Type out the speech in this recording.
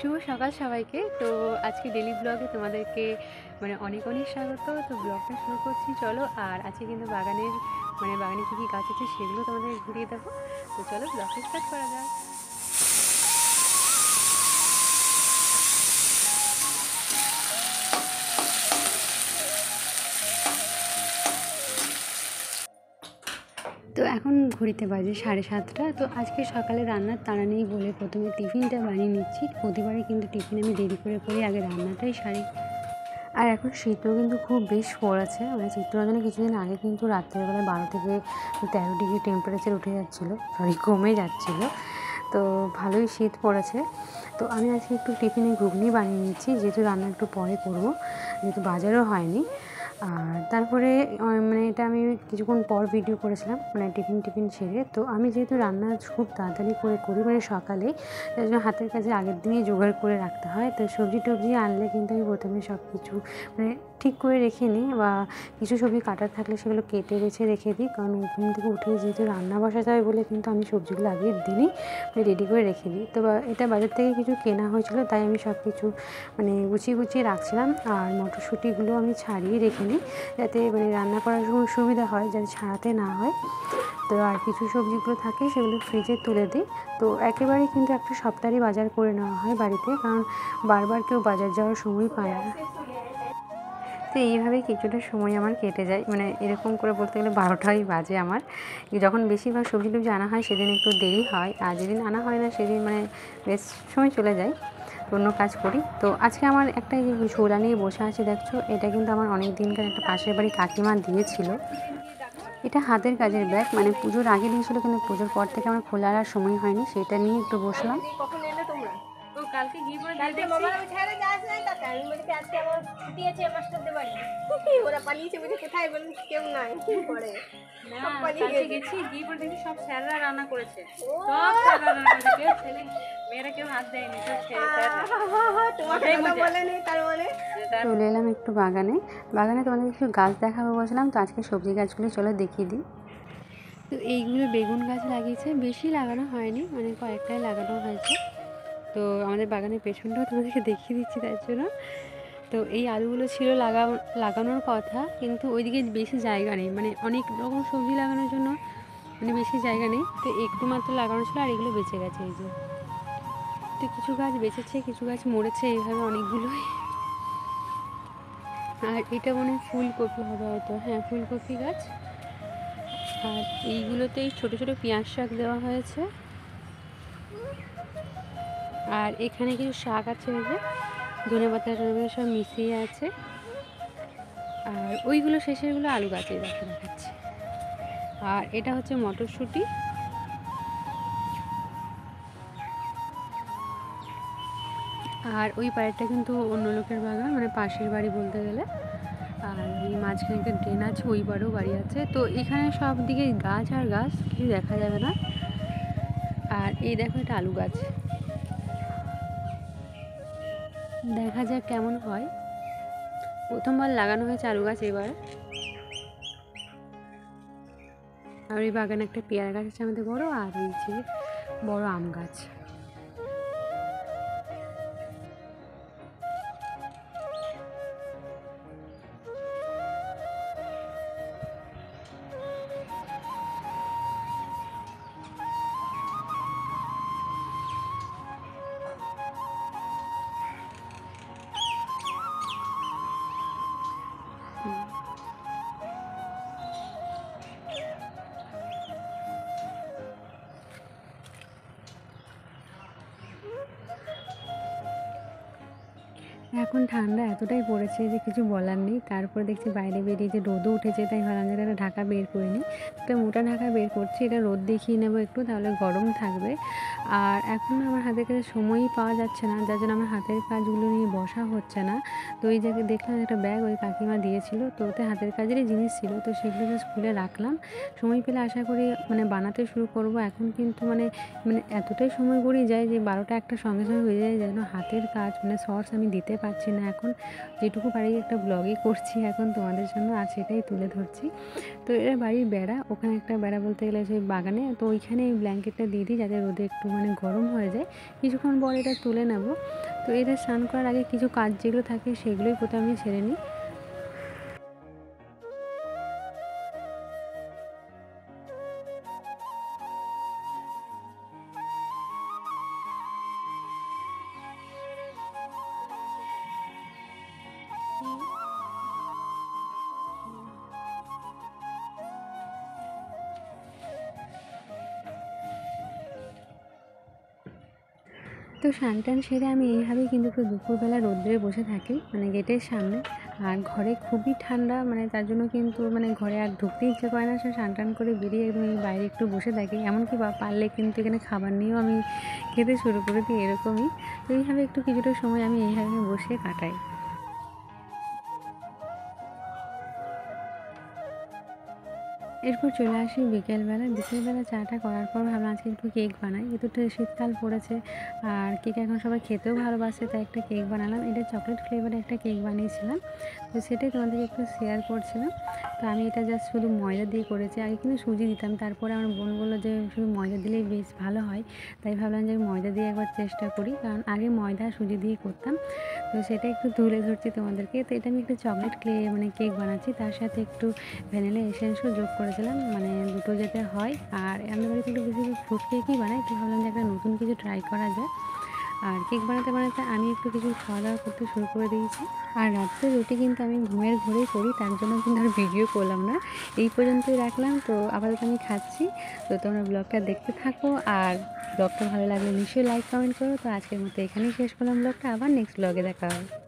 শুভ সকাল সবাইকে। তো আজকে ডেলি ব্লগে তোমাদেরকে অনেক অনেক স্বাগত। তো ব্লগটা শুরু করছি চলো। আর আজকে কিন্তু বাগানে কী কী গাছ আছে সেগুলো তোমাদের ঘুরিয়ে দেবো। তো চলো ব্লগটা স্টার্ট করা যাক। তো এখন ঘড়িতে বাজে 7:30। তো আজকে সকালে রান্নার তাড়া নেই বলে প্রথমে টিফিনটা বানিয়ে নিচ্ছি। প্রতিবারই কিন্তু টিফিন আমি দেরি করে করি, আগে রান্নাটাই সারি। আর এখন শীতও কিন্তু খুব বেশ পড়েছে, চিত্তরঞ্জনে কিছুদিন আগে কিন্তু রাত্রেবেলায় 12 থেকে 13 ডিগ্রি টেম্পারেচার উঠে যাচ্ছিলো, কমে যাচ্ছিলো। তো ভালোই শীত পড়েছে। তো আমি আজকে একটু টিফিনে ঘুগনি বানিয়ে নিচ্ছি, যেহেতু রান্না একটু পরে করবো, যেহেতু বাজারও হয়নি। আর তারপরে এটা আমি কিছুক্ষণ পর ভিডিও করেছিলাম, টিফিন ছেড়ে। তো আমি যেহেতু রান্না খুব তাড়াতাড়ি করে করি, সকালে, তাই জন্য হাতের কাছে আগের দিনই জোগাড় করে রাখতে হয়। তো সবজি টবজি আনলে কিন্তু আমি প্রথমে সব কিছু ঠিক করে রেখে নিই, বা কিছু সবজি কাটার থাকলে সেগুলো কেটে বেছে রেখে দিই। কারণ ঘুম থেকে উঠে যেহেতু রান্না বসাতে হয় বলে কিন্তু আমি সবজিগুলো আগের দিনই রেডি করে রেখে দিই। তো এটা বাজার থেকে কিছু কেনা হয়েছিল, তাই আমি সব কিছু গুছিয়ে রাখছিলাম। আর মটরশুঁটিগুলো আমি ছাড়িয়ে রেখে নিই, যাতে রান্না করার সময় সুবিধা হয়, যাতে ছাড়াতে না হয়। তো আর কিছু সবজিগুলো থাকে সেগুলো ফ্রিজে তুলে দিই। তো একেবারেই কিন্তু একটা সপ্তাহেরই বাজার করে নেওয়া হয় বাড়িতে, কারণ বারবার কেউ বাজার যাওয়ার সময় পায় না। তো এইভাবেই কিছুটা সময় আমার কেটে যায়, এরকম করে বলতে গেলে 12টাই বাজে আমার। যখন বেশিরভাগ সবজি টবজি আনা হয় সেদিন একটু দেরি হয়, আর যেদিন আনা হয় না সেদিন বেশ সময় চলে যায়, অন্য কাজ করি। তো আজকে আমার একটা ছোলা নিয়ে বসে আছে দেখছো, এটা কিন্তু আমার অনেক দিনকার একটা পাশের বাড়ি কাকিমা দিয়েছিল। এটা হাতের কাজের ব্যাগ, পুজোর আগে দিয়েছিল, কিন্তু পুজোর পর থেকে আমার খোলার আর সময় হয়নি, সেটা নিয়ে একটু বসলাম। কখন এলে তোমরা? ও কালকে গিয়ে পরে দিয়ে দেখছি মোবাইল উঠারে যাস না, তাতে আমি বলি আজকে আমার ছুটি আছে মাস্টারদের বাড়ি। ওরা পালিয়েছে, বলে কোথায় বলেন কেউ নাই পড়ে। সব পালিয়ে গেছি, গিয়ে পরে দেখি সব স্যাররা রান্না করেছে, সব স্যাররা রান্না করেছে, কেউ ছেলে মেয়েরা কেউ হাত দেয়নি, সব স্যাররা। তোমাকে কথা বলেনি তার মানে। চলে এলাম একটু বাগানে তোমাদের কিছু গাছ দেখাবো বসলাম। তো আজকে সবজি গাছগুলো চলো দেখিয়ে দিই। তো এইগুলো বেগুন গাছ লাগিয়েছে, বেশি লাগানো হয়নি, কয়েকটাই লাগানো হয়েছে। তো আমাদের বাগানের পেছনটাও তোমাদেরকে দেখিয়ে দিচ্ছি তার জন্য। তো এই আলুগুলো ছিল লাগানোর কথা, কিন্তু ওইদিকে বেশি জায়গা নেই, অনেক রকম সবজি লাগানোর জন্য বেশি জায়গা নেই। তো একটু মাত্র লাগানো ছিল, আর এগুলো বেঁচে গেছে এই যে। তো কিছু গাছ বেঁচেছে, কিছু গাছ মরেছে, এইভাবে অনেকগুলোই। আর এটা ফুলকপি হবে হয়তো, হ্যাঁ ফুলকপি গাছ। আর এইগুলোতেই ছোটো ছোটো পেঁয়াজ শাক দেওয়া হয়েছে। আর এখানে কিছু শাক আছে, ওই যে ধনেপাতা সব মিশিয়ে আছে। আর ওইগুলো শেষেরগুলো আলু গাছে দেখাচ্ছে। আর এটা হচ্ছে মটরশুঁটি। আর ওই পাড়েরটা কিন্তু অন্য লোকের বাগান, পাশের বাড়ি বলতে গেলে। আর এই মাঝখানে একটা ড্রেন আছে, ওই পাড়েও বাড়ি আছে। তো এখানে সব দিকে গাছ আর গাছ, কিছু দেখা যাবে না। আর এই দেখো, এটা আলু গাছ, দেখা যাক কেমন হয়। প্রথমবার লাগানো হয়েছে আলু গাছ এবার। আর এই বাগানে একটা পেয়ারা গাছ আছে আমাদের বড়, আর এই যে বড় আম গাছ। এখন ঠান্ডা এতটাই পড়েছে যে কিছু বলার নেই। তারপরে দেখছি বাইরে বেরিয়ে যে রোদও উঠেছে, তাই ভাবলাম যে একটা ঢাকা বের করে নিই। তো মোটা ঢাকা বের করছি, এটা রোদ দেখিয়ে নেবো একটু, তাহলে গরম থাকবে। আর এখন আমার হাতের কাছে সময়ই পাওয়া যাচ্ছে না, যার জন্য আমার হাতের কাজগুলো নিয়ে বসা হচ্ছে না। তো ওই জায়গায় দেখলাম একটা ব্যাগ ওই কাকিমা দিয়েছিল, তো ওতে হাতের কাজেরই জিনিস ছিল, তো সেগুলো জাস্ট খুলে রাখলাম। সময় পেলে আশা করি বানাতে শুরু করব। এখন কিন্তু এতটাই সময় গড়িয়ে যায় যে 12টা 1টার সঙ্গে সঙ্গে হয়ে যায়, যেন হাতের কাজ শর্টস আমি দিতে পারছি না, এখন যেটুকু পারি একটা ব্লগই করছি এখন তোমাদের জন্য, আর সেটাই তুলে ধরছি। তো এরা বাড়ির বেড়া, ওখানে একটা বেড়া বলতে গেলে সেই বাগানে, তো ওইখানে এই ব্ল্যাঙ্কেটটা দিয়ে দিই যাতে রোদে একটু মানে গরম হয়ে যায়। কিছুক্ষণ পর এটা তুলে নেব। তো এটা স্নান করার আগে কিছু কাজ যেগুলো থাকে সেগুলোই প্রথমে আমি সেরে নিই। তো স্নান টান সেরে আমি এইভাবেই কিন্তু একটু দুপুরবেলা রোদ্রে বসে থাকি, মানে গেটের সামনে। আর ঘরে খুবই ঠান্ডা, মানে তার জন্য কিন্তু মানে ঘরে আর ঢুকতে ইচ্ছে করে না, সে স্নান টান করে বেরিয়ে একদম এই বাইরে একটু বসে থাকি। এমনকি পারলে কিন্তু এখানে খাবার নিয়েও আমি খেতে শুরু করে দিই, এরকমই। তো এইভাবে একটু কিছুটা সময় আমি এইভাবে বসে কাটাই। এরপর চলে আসি বিকেলবেলা চাটা করার পর ভাবলাম আজকে একটু কেক বানাই, যেহেতু তো শীতকাল পড়েছে আর কেক এখন সবাই খেতেও ভালোবাসে, তাই একটা কেক বানালাম। এটা চকলেট ফ্লেভারে একটা কেক বানিয়েছিলাম, তো সেটাই তোমাদেরকে একটু শেয়ার করছিলাম। তো আমি এটা জাস্ট শুধু ময়দা দিয়ে করেছি, আগে কিন্তু সুজি দিতাম, তারপরে আমার বোন বললো যে শুধু ময়দা দিলেই বেশ ভালো হয়, তাই ভাবলাম যে ময়দা দিয়ে একবার চেষ্টা করি, কারণ আগে ময়দা সুজি দিয়ে করতাম। তো সেটা একটু তুলে ধরছি তোমাদেরকে। তো এটা আমি একটা চকলেট মানে কেক বানাচ্ছি, তার সাথে একটু ভ্যানিলা এসেন্সও যোগ করেছিলাম, মানে দুটো যাতে হয়। আর আমাদের বাড়িতে একটু বেশি ফ্রুট কেকই বানাই, তো ভাবলাম যে একটা নতুন কিছু ট্রাই করা যায়। আর কেক বানাতে আমি একটু কিছু খাওয়া দাওয়া করতে শুরু করে দিয়েছি। আর রাত্রে রুটি কিন্তু আমি ঘুমের ঘরেই করি, তার জন্য কিন্তু আর ভিডিও করলাম না, এই পর্যন্তই রাখলাম। তো আপাতত আমি খাচ্ছি, তো তোমরা ব্লগটা দেখতে থাকো, আর ব্লগটা ভালো লাগলে নিশ্চয়ই লাইক কমেন্ট করো। তো আজকের মতো এখানেই শেষ করলাম ব্লগটা, আবার নেক্সট ব্লগে দেখা হবে।